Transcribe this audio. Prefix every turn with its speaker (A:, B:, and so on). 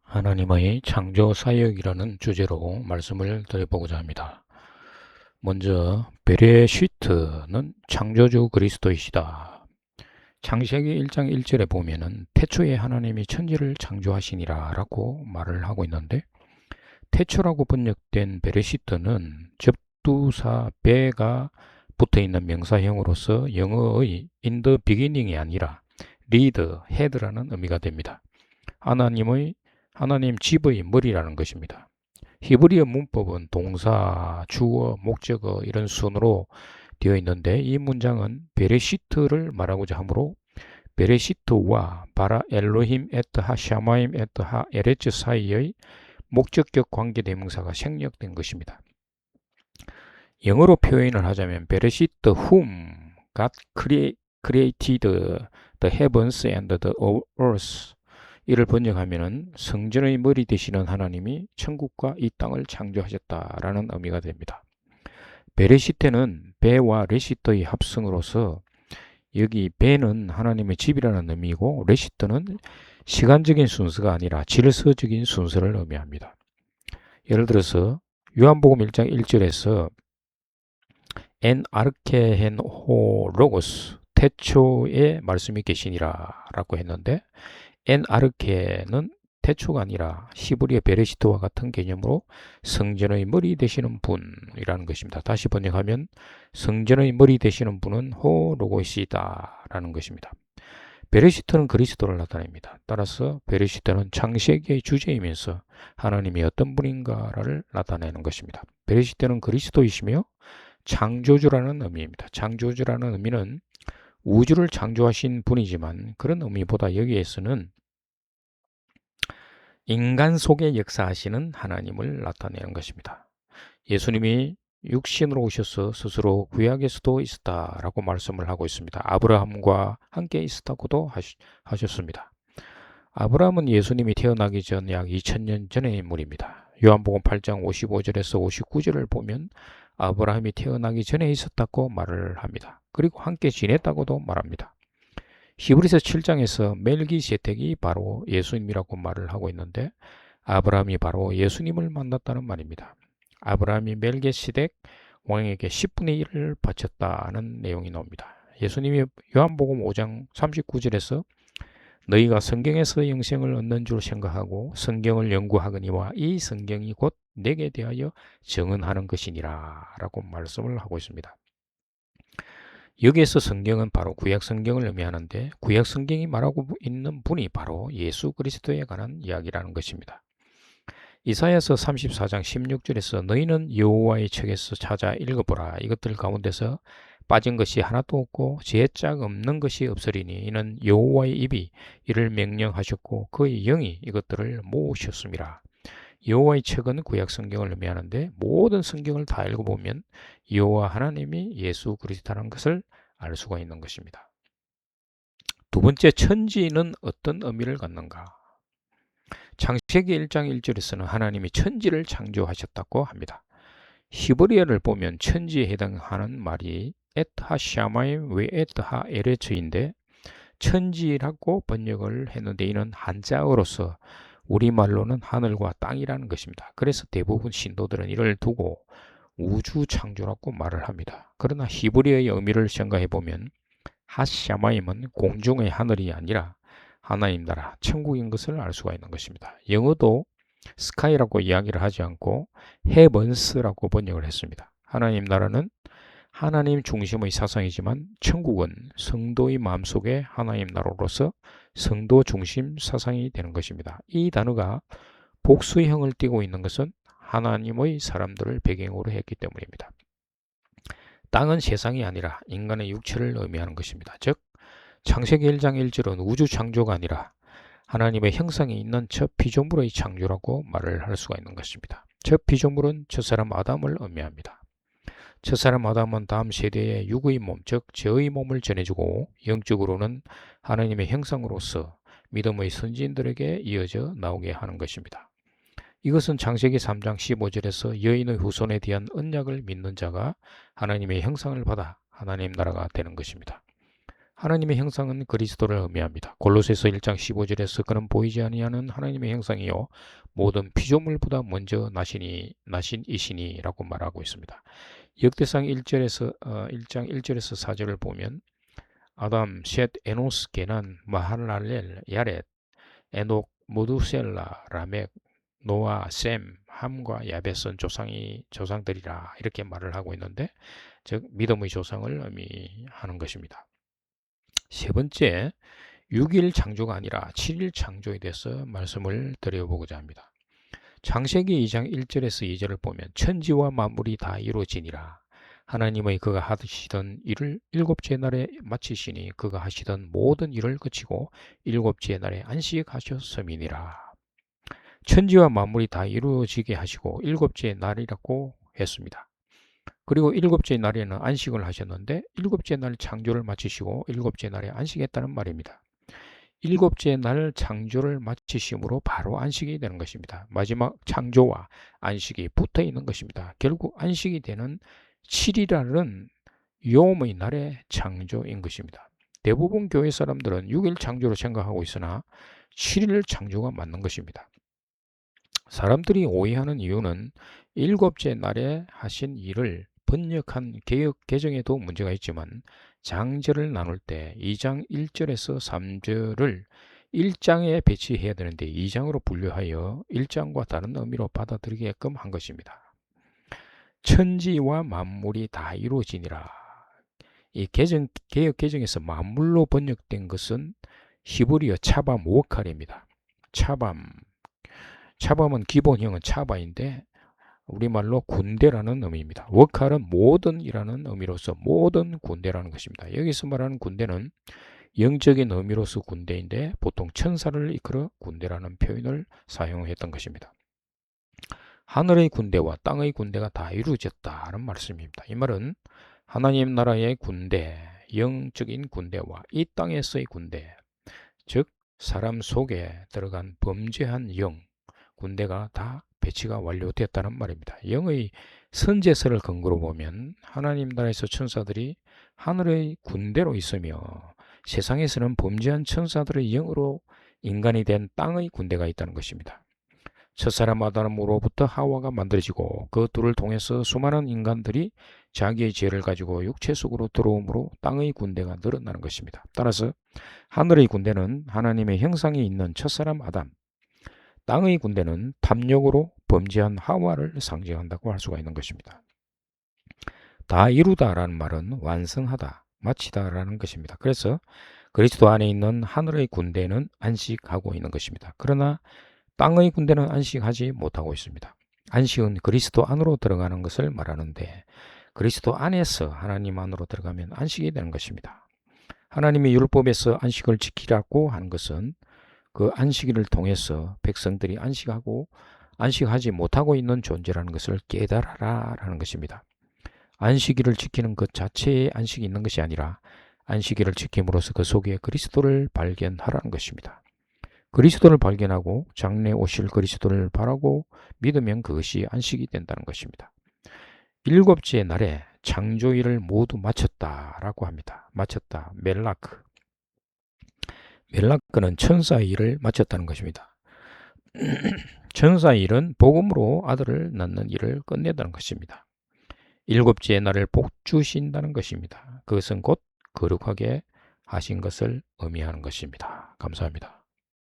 A: 하나님의 창조 사역이라는 주제로 말씀을 드려보고자 합니다. 먼저 베레시트는 창조주 그리스도이시다. 창세기 1장 1절에 보면은 태초에 하나님이 천지를 창조하시니라 라고 말을 하고 있는데, 태초라고 번역된 베레시트는 접두사 베가 붙어있는 명사형으로서 영어의 in the beginning이 아니라 lead, head라는 의미가 됩니다. 하나님 집의 머리라는 것입니다. 히브리어 문법은 동사, 주어, 목적어 이런 순으로 되어 있는데, 이 문장은 베레시트를 말하고자 하므로 베레시트와 바라 엘로힘 에트 하 샤마임 에트 하 에레츠 사이의 목적격 관계대명사가 생략된 것입니다. 영어로 표현을 하자면 베레시트 whom God created the heavens and the earth, 이를 번역하면 성전의 머리 되시는 하나님이 천국과 이 땅을 창조하셨다라는 의미가 됩니다. 베레시테는 베와 레시터의 합성으로서, 여기 베는 하나님의 집이라는 의미고 레시터는 시간적인 순서가 아니라 질서적인 순서를 의미합니다. 예를 들어서 요한복음 1장 1절에서 엔 아르케헨 호 로고스, 태초에 말씀이 계시니라 라고 했는데, 엔 아르케는 태초가 아니라 히브리어 베레시트와 같은 개념으로 성전의 머리 되시는 분이라는 것입니다. 다시 번역하면 성전의 머리 되시는 분은 호 로고시다 라는 것입니다. 베레시트는 그리스도를 나타냅니다. 따라서 베레시트는 창세기의 주제이면서 하나님이 어떤 분인가를 나타내는 것입니다. 베레시트는 그리스도이시며 창조주라는 의미입니다. 창조주라는 의미는 우주를 창조하신 분이지만, 그런 의미보다 여기에서는 인간 속에 역사하시는 하나님을 나타내는 것입니다. 예수님이 육신으로 오셔서 스스로 구약에서도 있었다라고 말씀을 하고 있습니다. 아브라함과 함께 있었다고도 하셨습니다. 아브라함은 예수님이 태어나기 전 약 2000년 전의 인물입니다. 요한복음 8장 55절에서 59절을 보면 아브라함이 태어나기 전에 있었다고 말을 합니다. 그리고 함께 지냈다고도 말합니다. 히브리서 7장에서 멜기세덱이 바로 예수님이라고 말을 하고 있는데, 아브라함이 바로 예수님을 만났다는 말입니다. 아브라함이 멜기세덱 왕에게 10분의 1을 바쳤다는 내용이 나옵니다. 예수님이 요한복음 5장 39절에서 너희가 성경에서 영생을 얻는 줄 생각하고 성경을 연구하거니와 이 성경이 곧 내게 대하여 증언하는 것이니라 라고 말씀을 하고 있습니다. 여기에서 성경은 바로 구약 성경을 의미하는데, 구약 성경이 말하고 있는 분이 바로 예수 그리스도에 관한 이야기라는 것입니다. 이사야서 34장 16절에서 너희는 여호와의 책에서 찾아 읽어보라. 이것들 가운데서 빠진 것이 하나도 없고 제짝 없는 것이 없으리니 이는 여호와의 입이 이를 명령하셨고 그의 영이 이것들을 모으셨습니다. 여호와의 책은 구약 성경을 의미하는데, 모든 성경을 다 읽어보면 여호와 하나님이 예수 그리스도라는 것을 알 수가 있는 것입니다. 두 번째, 천지는 어떤 의미를 갖는가? 창세기 1장 1절에서는 하나님이 천지를 창조하셨다고 합니다. 히브리어를 보면 천지에 해당하는 말이 에트하 샤마임 웨 에트하 에레츠인데, 천지라고 번역을 했는데 이는 한자어로서 우리말로는 하늘과 땅이라는 것입니다. 그래서 대부분 신도들은 이를 두고 우주 창조라고 말을 합니다. 그러나 히브리어의 의미를 생각해 보면 하샤마임은 공중의 하늘이 아니라 하나님 나라, 천국인 것을 알 수가 있는 것입니다. 영어도 스카이라고 이야기를 하지 않고 헤번스라고 번역을 했습니다. 하나님 나라는 하나님 중심의 사상이지만 천국은 성도의 마음속에 하나님 나라로서 성도 중심 사상이 되는 것입니다. 이 단어가 복수형을 띠고 있는 것은 하나님의 사람들을 배경으로 했기 때문입니다. 땅은 세상이 아니라 인간의 육체를 의미하는 것입니다. 즉 창세기 1장 1절은 우주 창조가 아니라 하나님의 형상이 있는 첫 피조물의 창조라고 말을 할 수가 있는 것입니다. 첫 피조물은 첫사람 아담을 의미합니다. 첫사람 아담은 다음 세대의 육의 몸, 즉 죄의 몸을 전해주고 영적으로는 하나님의 형상으로서 믿음의 선지인들에게 이어져 나오게 하는 것입니다. 이것은 창세기 3장 15절에서 여인의 후손에 대한 언약을 믿는 자가 하나님의 형상을 받아 하나님 나라가 되는 것입니다. 하나님의 형상은 그리스도를 의미합니다. 골로새서 1장 15절에서 그는 보이지 아니하는 하나님의 형상이요 모든 피조물보다 먼저 나신이시니 라고 말하고 있습니다. 역대상 1장 1절에서 4절을 보면 아담, 셋, 에노스, 게난, 마할랄렐, 야렛, 에녹, 모두셀라, 라멕, 노아, 셈, 함과 야벳은 조상들이라 이렇게 말을 하고 있는데 즉 믿음의 조상을 의미하는 것입니다. 세 번째, 6일 창조가 아니라 7일 창조에 대해서 말씀을 드려보고자 합니다. 창세기 2장 1절에서 2절을 보면 천지와 만물이 다 이루어지니라. 하나님의 그가 하시던 일을 일곱째 날에 마치시니 그가 하시던 모든 일을 그치고 일곱째 날에 안식하셨음이니라. 천지와 만물이 다 이루어지게 하시고 일곱째 날이라고 했습니다. 그리고 일곱째 날에는 안식을 하셨는데 일곱째 날 창조를 마치시고 일곱째 날에 안식했다는 말입니다. 일곱째 날 창조를 마치심으로 바로 안식이 되는 것입니다. 마지막 창조와 안식이 붙어 있는 것입니다. 결국 안식이 되는 7일날은 요음의 날의 창조인 것입니다. 대부분 교회 사람들은 6일 창조로 생각하고 있으나 7일 창조가 맞는 것입니다. 사람들이 오해하는 이유는 일곱째 날에 하신 일을 번역한 개역 개정에도 문제가 있지만 장절을 나눌 때 2장 1절에서 3절을 1장에 배치해야 되는데 2장으로 분류하여 1장과 다른 의미로 받아들이게끔 한 것입니다. 천지와 만물이 다 이루어지니라. 이 개역 개정에서 만물로 번역된 것은 히브리어 차밤 워칼입니다. 차밤은 기본형은 차바인데 우리말로 군대라는 의미입니다. 워칼은 모든이라는 의미로서 모든 군대라는 것입니다. 여기서 말하는 군대는 영적인 의미로서 군대인데 보통 천사를 이끌어 군대라는 표현을 사용했던 것입니다. 하늘의 군대와 땅의 군대가 다 이루어졌다는 말씀입니다. 이 말은 하나님 나라의 군대, 영적인 군대와 이 땅에서의 군대, 즉 사람 속에 들어간 범죄한 영, 군대가 다 배치가 완료되었다는 말입니다. 영의 선제서를 근거로 보면 하나님 나라에서 천사들이 하늘의 군대로 있으며 세상에서는 범죄한 천사들의 영으로 인간이 된 땅의 군대가 있다는 것입니다. 첫사람 아담으로부터 하와가 만들어지고 그 둘을 통해서 수많은 인간들이 자기의 죄를 가지고 육체 속으로 들어오므로 땅의 군대가 늘어나는 것입니다. 따라서 하늘의 군대는 하나님의 형상이 있는 첫사람 아담, 땅의 군대는 탐욕으로 범죄한 하와를 상징한다고 할 수가 있는 것입니다. 다 이루다라는 말은 완성하다, 마치다라는 것입니다. 그래서 그리스도 안에 있는 하늘의 군대는 안식하고 있는 것입니다. 그러나 땅의 군대는 안식하지 못하고 있습니다. 안식은 그리스도 안으로 들어가는 것을 말하는데 그리스도 안에서 하나님 안으로 들어가면 안식이 되는 것입니다. 하나님의 율법에서 안식을 지키라고 하는 것은 그 안식일을 통해서 백성들이 안식하지 못하고 있는 존재라는 것을 깨달아라라는 것입니다. 안식일을 지키는 것 자체에 안식이 있는 것이 아니라 안식일을 지킴으로써 그 속에 그리스도를 발견하라는 것입니다. 그리스도를 발견하고 장래 오실 그리스도를 바라고 믿으면 그것이 안식이 된다는 것입니다. 일곱째 날에 창조일을 모두 마쳤다라고 합니다. 마쳤다, 멜라크. 멜라크는 천사의 일을 마쳤다는 것입니다. 천사의 일은 복음으로 아들을 낳는 일을 끝내다는 것입니다. 일곱째 날을 복주신다는 것입니다. 그것은 곧 거룩하게 하신 것을 의미하는 것입니다. 감사합니다.